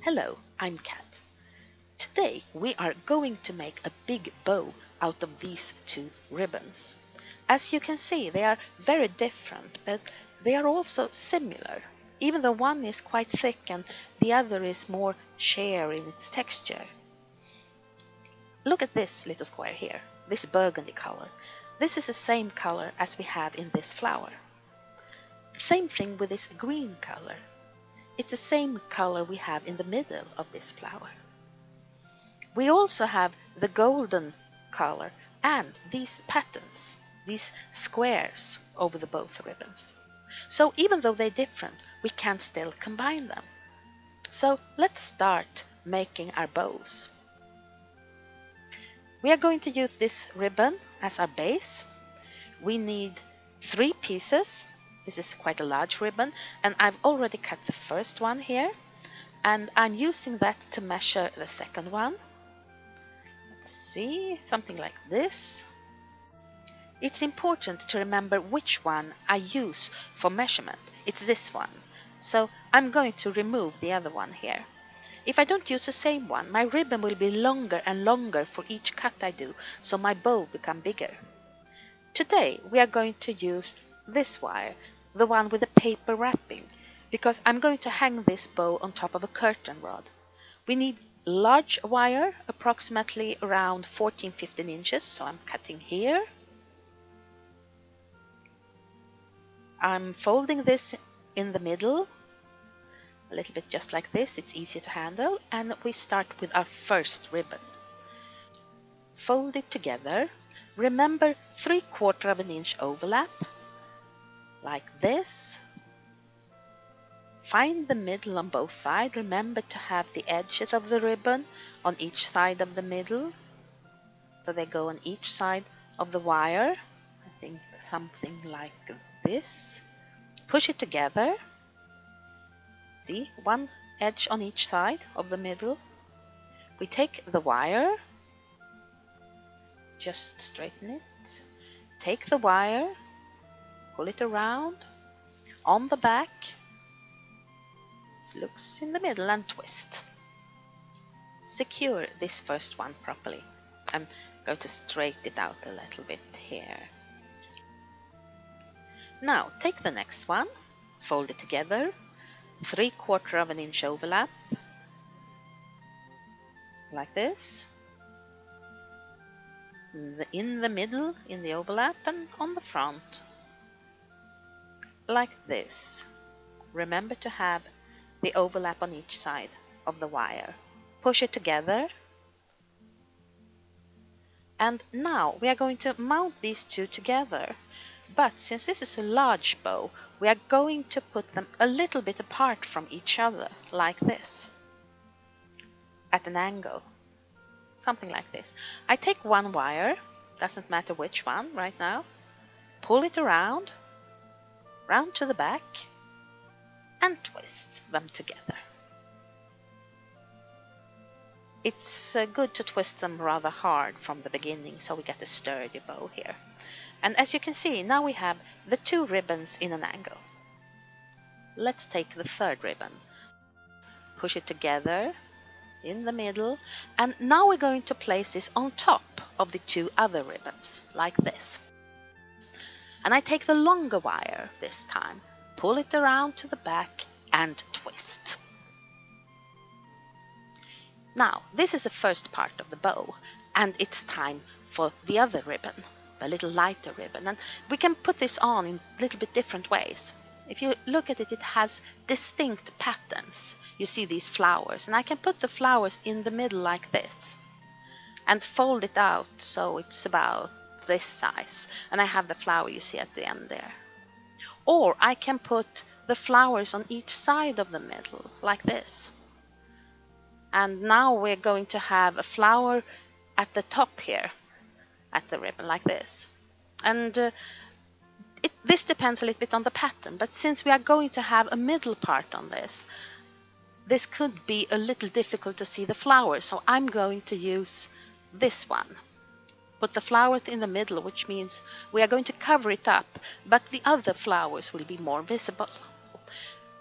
Hello, I'm Kat. Today we are going to make a big bow out of these two ribbons. As you can see, they are very different, but they are also similar, even though one is quite thick and the other is more sheer in its texture. Look at this little square here, this burgundy color. This is the same color as we have in this flower. Same thing with this green color. It's the same color we have in the middle of this flower. We also have the golden color and these patterns, these squares over the both ribbons. So even though they're different, we can still combine them. So let's start making our bows. We are going to use this ribbon as our base. We need 3 pieces. This is quite a large ribbon, and I've already cut the first one here, and I'm using that to measure the second one. Let's see, something like this. It's important to remember which one I use for measurement. It's this one. So I'm going to remove the other one here. If I don't use the same one, my ribbon will be longer and longer for each cut I do, so my bow will become bigger. Today we are going to use this wire, the one with the paper wrapping, because I'm going to hang this bow on top of a curtain rod. We need large wire, approximately around 14-15 inches, so I'm cutting here. I'm folding this in the middle, a little bit just like this, it's easier to handle, and we start with our first ribbon. Fold it together. Remember 3/4 of an inch overlap, like this. Find the middle on both sides. Remember to have the edges of the ribbon on each side of the middle, so they go on each side of the wire. I think something like this. Push it together. See, one edge on each side of the middle. We take the wire, just straighten it. Take the wire, pull it around on the back. It looks in the middle and twist. Secure this first one properly. I'm going to straighten it out a little bit here. Now take the next one, fold it together, 3/4 of an inch overlap, like this. In the middle, in the overlap, and on the front, like this. Remember to have the overlap on each side of the wire. Push it together. And now we are going to mount these two together. But since this is a large bow, we are going to put them a little bit apart from each other, like this, at an angle. Something like this. I take one wire, doesn't matter which one right now, pull it around, round to the back, and twist them together. It's good to twist them rather hard from the beginning so we get a sturdy bow here. And as you can see, now we have the 2 ribbons in an angle. Let's take the third ribbon, push it together in the middle, and now we're going to place this on top of the 2 other ribbons, like this. And I take the longer wire this time, pull it around to the back and twist. Now, this is the first part of the bow, and it's time for the other ribbon, the little lighter ribbon. And we can put this on in a little bit different ways. If you look at it, it has distinct patterns. You see these flowers, and I can put the flowers in the middle like this and fold it out so it's about this size, and I have the flower you see at the end there. Or I can put the flowers on each side of the middle like this. And now we're going to have a flower at the top here at the ribbon like this. And this depends a little bit on the pattern, but since we are going to have a middle part on this, this could be a little difficult to see the flowers, so I'm going to use this one. put the flowers in the middle, which means we are going to cover it up, but the other flowers will be more visible.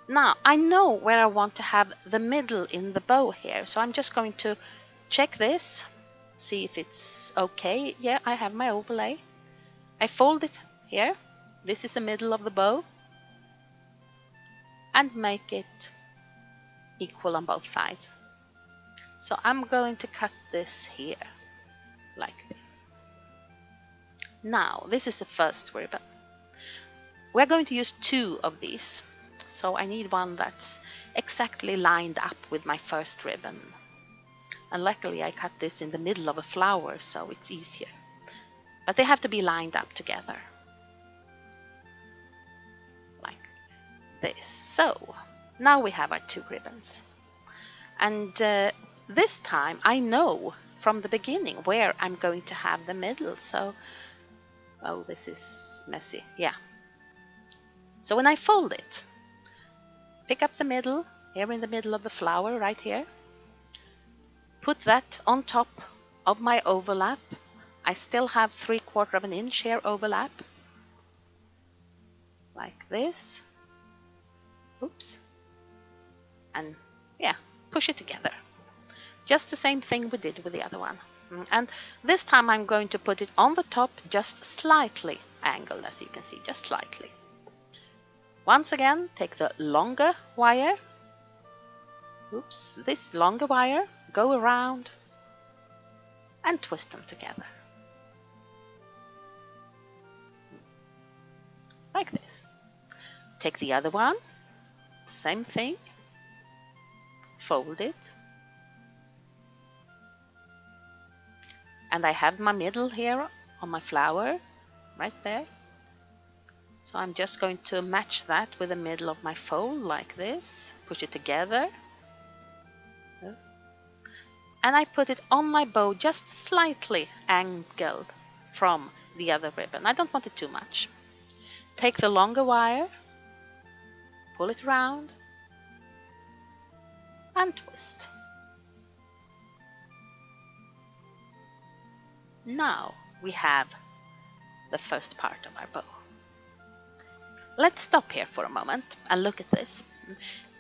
Now, I know where I want to have the middle in the bow here, so I'm just going to check this, see if it's okay. Yeah, I have my overlay. I fold it here. This is the middle of the bow. And make it equal on both sides. So I'm going to cut this here, like this. Now, this is the first ribbon. We're going to use 2 of these. So I need one that's exactly lined up with my first ribbon. And luckily I cut this in the middle of a flower, so it's easier. But they have to be lined up together. Like this. So, now we have our 2 ribbons. And this time I know from the beginning where I'm going to have the middle. So, oh, this is messy. Yeah. So when I fold it, pick up the middle, here in the middle of the flower, right here. Put that on top of my overlap. I still have 3/4 of an inch here overlap. Like this. Oops. And yeah, push it together. Just the same thing we did with the other one. And this time I'm going to put it on the top, just slightly angled, as you can see, just slightly. Once again, take the longer wire. Oops, this longer wire, go around and twist them together. Like this. Take the other one, same thing, fold it. And I have my middle here on my flower, right there. So I'm just going to match that with the middle of my fold, like this. Push it together. And I put it on my bow, just slightly angled from the other ribbon. I don't want it too much. Take the longer wire, pull it around, and twist. Now we have the first part of our bow. Let's stop here for a moment and look at this.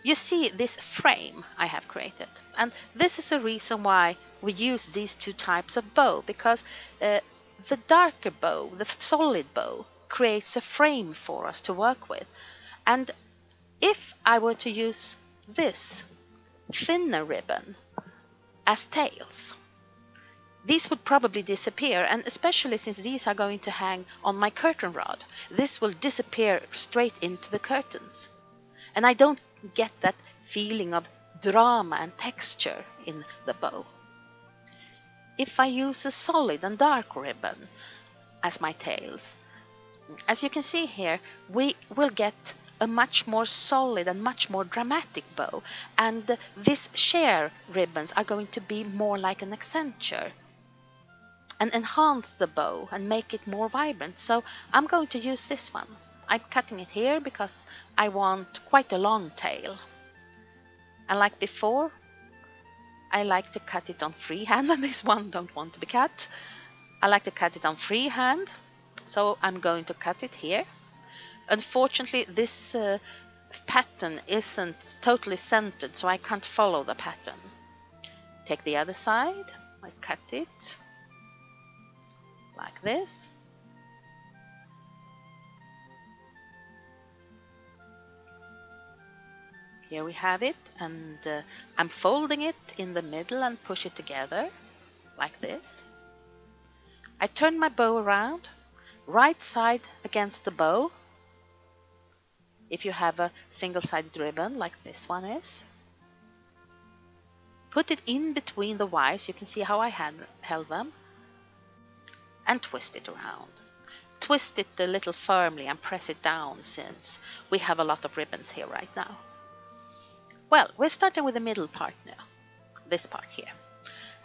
You see this frame I have created, and this is the reason why we use these 2 types of bow, because the darker bow, the solid bow, creates a frame for us to work with. And if I were to use this thinner ribbon as tails, these would probably disappear, and especially since these are going to hang on my curtain rod, this will disappear straight into the curtains. And I don't get that feeling of drama and texture in the bow. If I use a solid and dark ribbon as my tails, as you can see here, we will get a much more solid and much more dramatic bow, and these sheer ribbons are going to be more like an accenture and enhance the bow and make it more vibrant. So I'm going to use this one. I'm cutting it here because I want quite a long tail. And like before, I like to cut it on freehand, and this one don't want to be cut. I like to cut it on freehand, so I'm going to cut it here. Unfortunately, this pattern isn't totally centered, so I can't follow the pattern. Take the other side, I cut it like this. Here we have it, and I'm folding it in the middle and push it together like this. I turn my bow around, right side against the bow. If you have a single-sided ribbon like this one is, put it in between the wires. You can see how I held them, and twist it around. Twist it a little firmly and press it down, since we have a lot of ribbons here right now. Well, we're starting with the middle part now, this part here.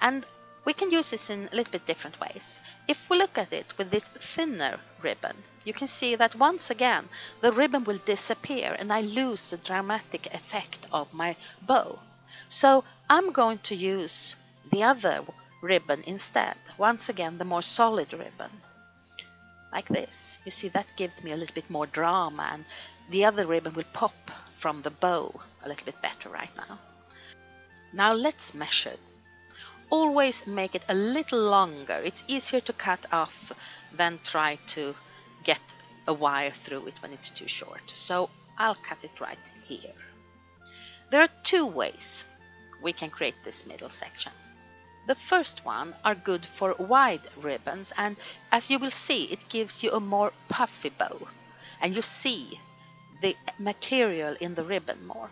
And we can use this in a little bit different ways. If we look at it with this thinner ribbon, you can see that once again the ribbon will disappear and I lose the dramatic effect of my bow. So I'm going to use the other ribbon instead. Once again, the more solid ribbon. Like this. You see, that gives me a little bit more drama, and the other ribbon will pop from the bow a little bit better right now. Now let's measure. Always make it a little longer. It's easier to cut off than try to get a wire through it when it's too short. So I'll cut it right here. There are two ways we can create this middle section. The first one are good for wide ribbons, and as you will see, it gives you a more puffy bow, and you see the material in the ribbon more.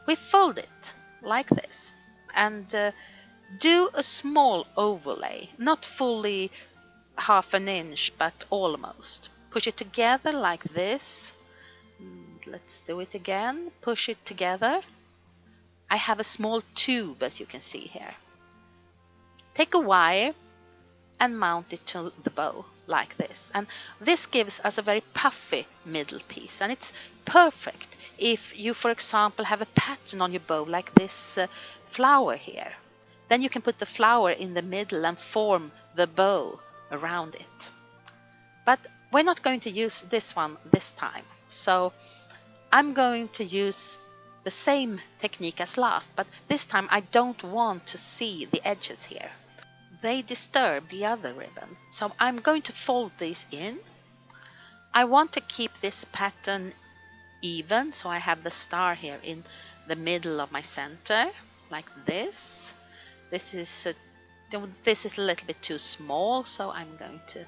We fold it like this and do a small overlay, not fully half an inch, but almost. Push it together like this. Let's do it again. Push it together. I have a small tube, as you can see here. Take a wire and mount it to the bow like this. And this gives us a very puffy middle piece. And it's perfect if you, for example, have a pattern on your bow like this flower here. Then you can put the flower in the middle and form the bow around it. But we're not going to use this one this time. So I'm going to use the same technique as last, but this time I don't want to see the edges here. They disturb the other ribbon. So I'm going to fold these in. I want to keep this pattern even, so I have the star here in the middle of my center, like this. This is a little bit too small, so I'm going to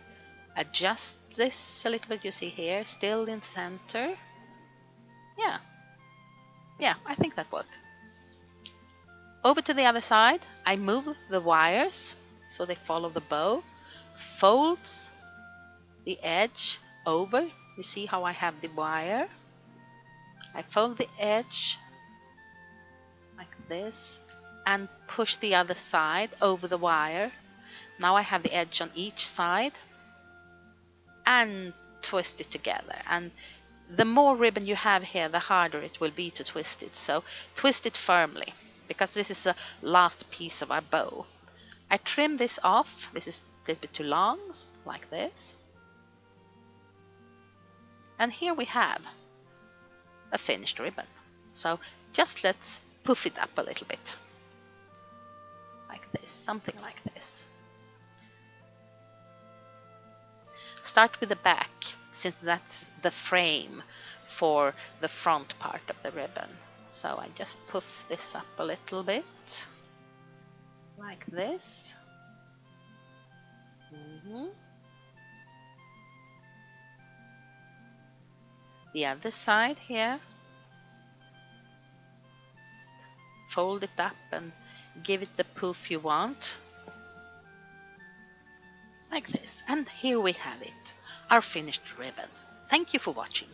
adjust this a little bit. You see here, still in center. Yeah, I think that worked. Over to the other side, I move the wires so they follow the bow, folds the edge over. You see how I have the wire? I fold the edge like this and push the other side over the wire. Now I have the edge on each side and twist it together. And the more ribbon you have here, the harder it will be to twist it. So twist it firmly, because this is the last piece of our bow. I trim this off. This is a little bit too long, like this. And here we have a finished ribbon. So just let's puff it up a little bit. Like this, something like this. Start with the back, since that's the frame for the front part of the ribbon. So I just puff this up a little bit, like this. The other side here. Fold it up and give it the poof you want. Like this. And here we have it, our finished ribbon. Thank you for watching.